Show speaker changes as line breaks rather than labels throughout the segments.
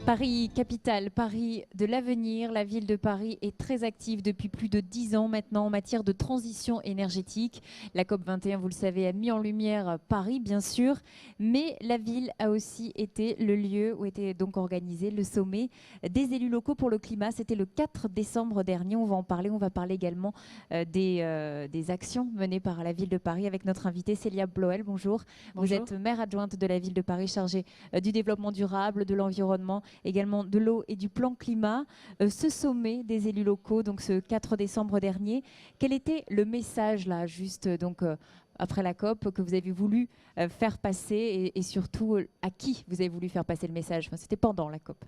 Paris capitale, Paris de l'avenir. La ville de Paris est très active depuis plus de 10 ans maintenant en matière de transition énergétique. La COP 21, vous le savez, a mis en lumière Paris, bien sûr, mais la ville a aussi été le lieu où était donc organisé le sommet des élus locaux pour le climat. C'était le 4 décembre dernier. On va en parler. On va parler également des actions menées par la ville de Paris avec notre invitée Célia Bloel. Bonjour.
Bonjour.
Vous êtes maire adjointe de la ville de Paris chargée du développement durable, de l'environnement, également de l'eau et du plan climat. Ce sommet des élus locaux, donc ce 4 décembre dernier, quel était le message là, juste après la COP, que vous avez voulu faire passer et surtout à qui vous avez voulu faire passer le message? Enfin, c'était pendant la COP.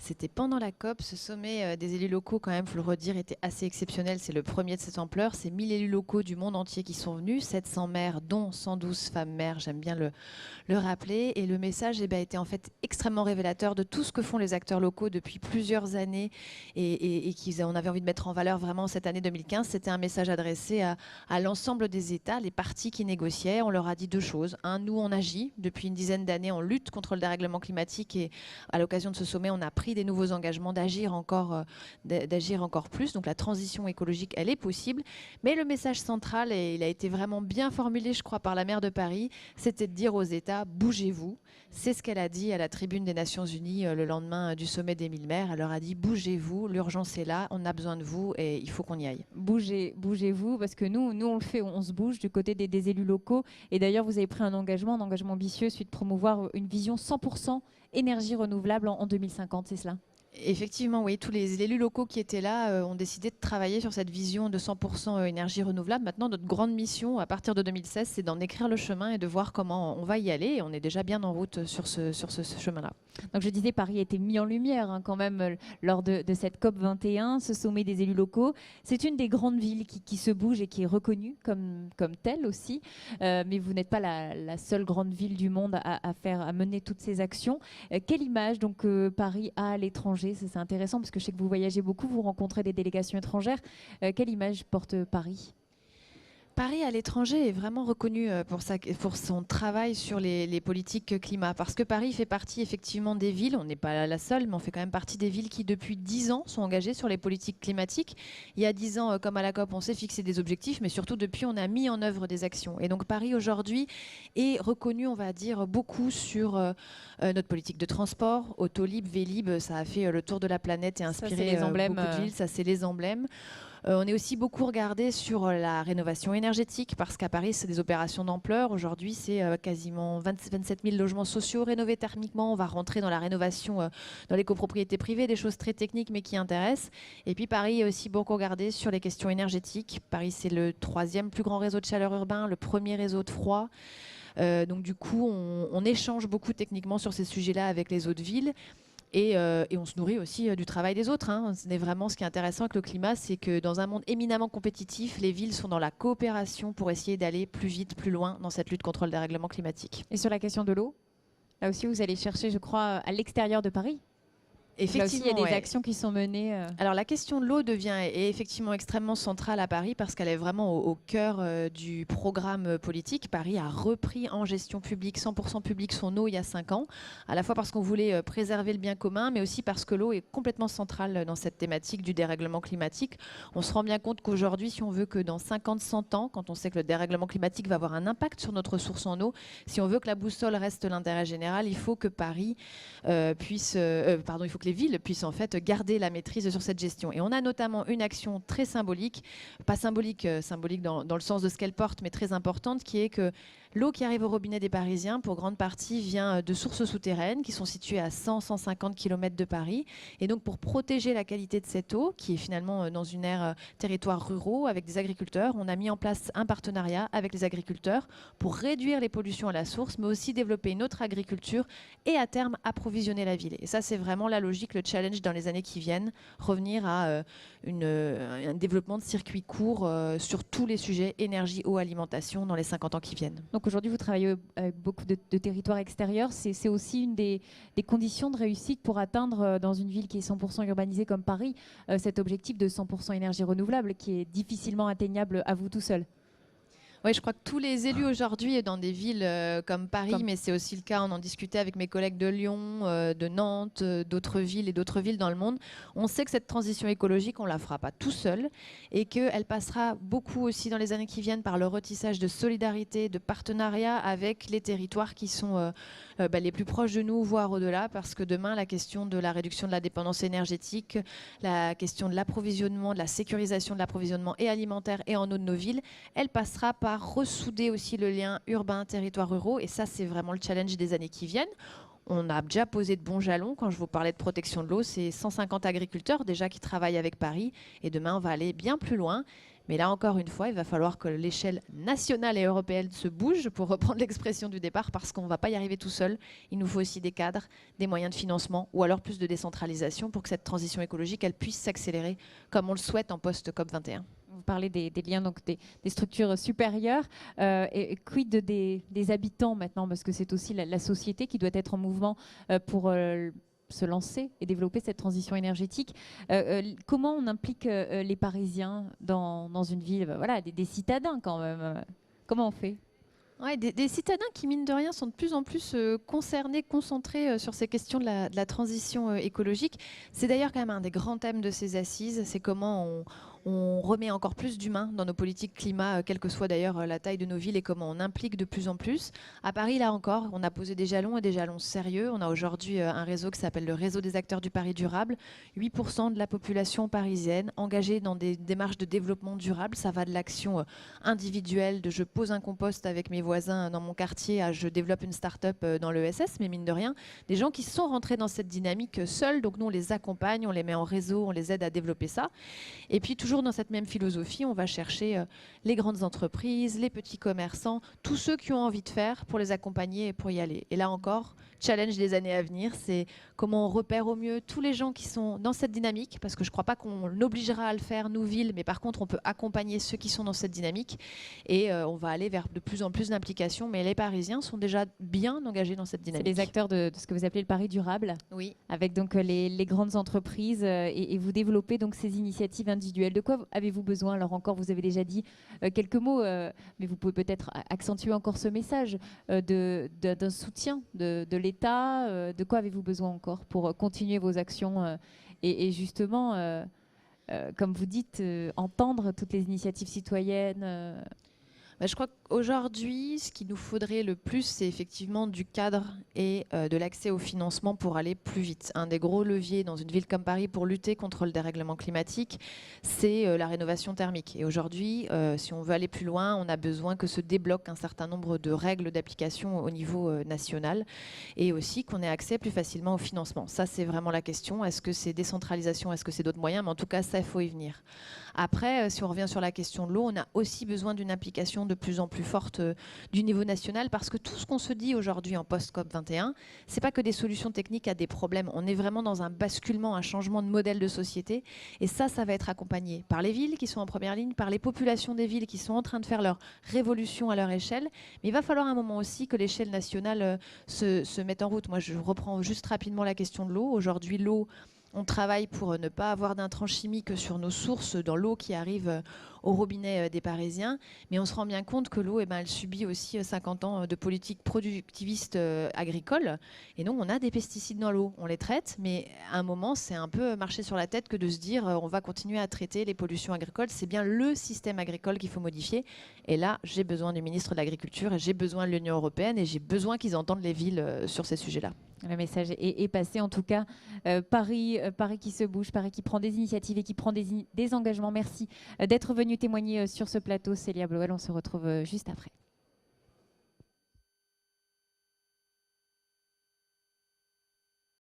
C'était pendant la COP, ce sommet des élus locaux, quand même, il faut le redire, était assez exceptionnel. C'est le premier de cette ampleur. C'est 1000 élus locaux du monde entier qui sont venus, 700 maires, dont 112 femmes maires, j'aime bien le rappeler. Et le message était en fait extrêmement révélateur de tout ce que font les acteurs locaux depuis plusieurs années et qu'on avait envie de mettre en valeur vraiment cette année 2015. C'était un message adressé à l'ensemble des États, les partis qui négociaient. On leur a dit deux choses. Un, nous, on agit. Depuis une dizaine d'années, on lutte contre le dérèglement climatique et à l'occasion de ce sommet, on a pris des nouveaux engagements d'agir encore plus. Donc la transition écologique, elle est possible. Mais le message central, et il a été vraiment bien formulé, je crois, par la maire de Paris, c'était de dire aux États, bougez-vous. C'est ce qu'elle a dit à la tribune des Nations Unies le lendemain du sommet des 1000 maires. Elle leur a dit, bougez-vous, l'urgence est là, on a besoin de vous et il faut qu'on y aille.
Bougez-vous, parce que nous on le fait, on se bouge du côté des élus locaux. Et d'ailleurs, vous avez pris un engagement ambitieux, celui de promouvoir une vision 100% énergie renouvelable en 2050, c'est cela?
Effectivement, oui, tous les élus locaux qui étaient là ont décidé de travailler sur cette vision de 100% énergie renouvelable. Maintenant, notre grande mission, à partir de 2016, c'est d'en écrire le chemin et de voir comment on va y aller. Et on est déjà bien en route sur ce chemin-là.
Donc je disais, Paris a été mis en lumière quand même lors de cette COP 21, ce sommet des élus locaux. C'est une des grandes villes qui se bouge et qui est reconnue comme telle aussi. Mais vous n'êtes pas la seule grande ville du monde à mener toutes ces actions. Quelle image donc Paris a à l'étranger? C'est intéressant parce que je sais que vous voyagez beaucoup, vous rencontrez des délégations étrangères. Quelle image porte Paris?
Paris à l'étranger est vraiment reconnu pour son travail sur les politiques climat. Parce que Paris fait partie effectivement des villes, on n'est pas la seule, mais on fait quand même partie des villes qui depuis 10 ans sont engagées sur les politiques climatiques. Il y a 10 ans, comme à la COP, on s'est fixé des objectifs, mais surtout depuis, on a mis en œuvre des actions. Et donc Paris aujourd'hui est reconnu, on va dire, beaucoup sur notre politique de transport. Autolib, Vélib, ça a fait le tour de la planète et inspiré beaucoup de villes. Ça, c'est les emblèmes. On est aussi beaucoup regardé sur la rénovation énergétique parce qu'à Paris, c'est des opérations d'ampleur. Aujourd'hui, c'est quasiment 27 000 logements sociaux rénovés thermiquement. On va rentrer dans la rénovation dans les copropriétés privées, des choses très techniques mais qui intéressent. Et puis Paris est aussi beaucoup regardé sur les questions énergétiques. Paris, c'est le 3e plus grand réseau de chaleur urbain, le 1er réseau de froid. Donc du coup, on échange beaucoup techniquement sur ces sujets-là avec les autres villes. Et on se nourrit aussi du travail des autres. C'est vraiment ce qui est intéressant avec le climat, c'est que dans un monde éminemment compétitif, les villes sont dans la coopération pour essayer d'aller plus vite, plus loin dans cette lutte contre le dérèglement climatique.
Et sur la question de l'eau, là aussi vous allez chercher, je crois, à l'extérieur de Paris?
Effectivement,
là aussi, il y a des actions qui sont menées.
Alors la question de l'eau est effectivement extrêmement centrale à Paris parce qu'elle est vraiment au cœur du programme politique. Paris a repris en gestion publique, 100% public, son eau il y a 5 ans, à la fois parce qu'on voulait préserver le bien commun, mais aussi parce que l'eau est complètement centrale dans cette thématique du dérèglement climatique. On se rend bien compte qu'aujourd'hui, si on veut que dans 50-100 ans, quand on sait que le dérèglement climatique va avoir un impact sur notre ressource en eau, si on veut que la boussole reste l'intérêt général, il faut que Paris il faut que les villes puissent en fait garder la maîtrise sur cette gestion. Et on a notamment une action très symbolique, pas symbolique, symbolique dans le sens de ce qu'elle porte, mais très importante, qui est que l'eau qui arrive au robinet des Parisiens, pour grande partie, vient de sources souterraines qui sont situées à 100-150 km de Paris. Et donc, pour protéger la qualité de cette eau, qui est finalement dans une aire territoires ruraux avec des agriculteurs, on a mis en place un partenariat avec les agriculteurs pour réduire les pollutions à la source, mais aussi développer une autre agriculture et à terme approvisionner la ville. Et ça, c'est vraiment la logique, le challenge dans les années qui viennent, revenir à un développement de circuits courts sur tous les sujets énergie, eau, alimentation dans les 50 ans qui viennent.
Donc aujourd'hui, vous travaillez avec beaucoup de territoires extérieurs. C'est aussi une des conditions de réussite pour atteindre, dans une ville qui est 100% urbanisée comme Paris, cet objectif de 100% énergie renouvelable qui est difficilement atteignable à vous tout seul.
Oui, je crois que tous les élus aujourd'hui dans des villes comme Paris, mais c'est aussi le cas, on en discutait avec mes collègues de Lyon, de Nantes, d'autres villes et d'autres villes dans le monde, on sait que cette transition écologique, on ne la fera pas tout seul et qu'elle passera beaucoup aussi dans les années qui viennent par le retissage de solidarité, de partenariat avec les territoires qui sont les plus proches de nous, voire au-delà, parce que demain, la question de la réduction de la dépendance énergétique, la question de l'approvisionnement, de la sécurisation de l'approvisionnement et alimentaire et en eau de nos villes, elle passera par ressouder aussi le lien urbain-territoire ruraux. Et ça, c'est vraiment le challenge des années qui viennent. On a déjà posé de bons jalons. Quand je vous parlais de protection de l'eau, c'est 150 agriculteurs déjà qui travaillent avec Paris. Et demain, on va aller bien plus loin. Mais là, encore une fois, il va falloir que l'échelle nationale et européenne se bouge, pour reprendre l'expression du départ, parce qu'on ne va pas y arriver tout seul. Il nous faut aussi des cadres, des moyens de financement, ou alors plus de décentralisation pour que cette transition écologique, elle puisse s'accélérer comme on le souhaite en post-COP21.
Vous parlez des liens, donc des structures supérieures. Et quid des habitants maintenant, parce que c'est aussi la société qui doit être en mouvement pour se lancer et développer cette transition énergétique. Comment on implique les Parisiens dans une ville, voilà, des citadins quand même. Comment on fait?
Ouais, des citadins qui, mine de rien, sont de plus en plus concernés, concentrés sur ces questions de la transition écologique. C'est d'ailleurs quand même un des grands thèmes de ces assises, c'est comment on remet encore plus d'humains dans nos politiques climat, quelle que soit d'ailleurs la taille de nos villes, et comment on implique de plus en plus. À Paris, là encore, on a posé des jalons, et des jalons sérieux. On a aujourd'hui un réseau qui s'appelle le réseau des acteurs du Paris durable. 8% de la population parisienne engagée dans des démarches de développement durable. Ça va de l'action individuelle, de je pose un compost avec mes voisins dans mon quartier, à je développe une start-up dans l'ESS, mais mine de rien, des gens qui sont rentrés dans cette dynamique seuls. Donc nous, on les accompagne, on les met en réseau, on les aide à développer ça. Et puis toujours dans cette même philosophie, on va chercher les grandes entreprises, les petits commerçants, tous ceux qui ont envie de faire, pour les accompagner et pour y aller. Et là encore, challenge des années à venir, c'est comment on repère au mieux tous les gens qui sont dans cette dynamique, parce que je ne crois pas qu'on l'obligera à le faire, nous, villes, mais par contre, on peut accompagner ceux qui sont dans cette dynamique, et on va aller vers de plus en plus d'implications, mais les Parisiens sont déjà bien engagés dans cette dynamique.
C'est les acteurs de ce que vous appelez le Paris durable,
oui,
avec donc les grandes entreprises, et vous développez donc ces initiatives individuelles. De quoi avez-vous besoin? Alors encore, vous avez déjà dit quelques mots, mais vous pouvez peut-être accentuer encore ce message d'un soutien de l'État. De quoi avez-vous besoin encore pour continuer vos actions et justement, comme vous dites, entendre toutes les initiatives citoyennes
je crois qu'aujourd'hui, ce qu'il nous faudrait le plus, c'est effectivement du cadre et de l'accès au financement pour aller plus vite. Un des gros leviers dans une ville comme Paris pour lutter contre le dérèglement climatique, c'est la rénovation thermique. Et aujourd'hui, si on veut aller plus loin, on a besoin que se débloquent un certain nombre de règles d'application au niveau national, et aussi qu'on ait accès plus facilement au financement. Ça, c'est vraiment la question. Est-ce que c'est décentralisation? Est-ce que c'est d'autres moyens? Mais en tout cas, ça, il faut y venir. Après, si on revient sur la question de l'eau, on a aussi besoin d'une implication de plus en plus forte du niveau national, parce que tout ce qu'on se dit aujourd'hui en post-COP21, c'est pas que des solutions techniques à des problèmes. On est vraiment dans un basculement, un changement de modèle de société, et ça va être accompagné par les villes qui sont en première ligne, par les populations des villes qui sont en train de faire leur révolution à leur échelle. Mais il va falloir un moment aussi que l'échelle nationale se mette en route. Moi, je reprends juste rapidement la question de l'eau. Aujourd'hui, l'eau, on travaille pour ne pas avoir d'intrants chimiques sur nos sources, dans l'eau qui arrive au robinet des Parisiens. Mais on se rend bien compte que l'eau, elle subit aussi 50 ans de politique productiviste agricole. Et donc, on a des pesticides dans l'eau. On les traite, mais à un moment, c'est un peu marcher sur la tête que de se dire on va continuer à traiter les pollutions agricoles. C'est bien le système agricole qu'il faut modifier. Et là, j'ai besoin du ministre de l'Agriculture, et j'ai besoin de l'Union européenne, et j'ai besoin qu'ils entendent les villes sur ces sujets-là.
Le message est passé, en tout cas. Paris qui se bouge, Paris qui prend des initiatives et qui prend des engagements. Merci d'être venu témoigner sur ce plateau, Célia Bloel. On se retrouve juste après.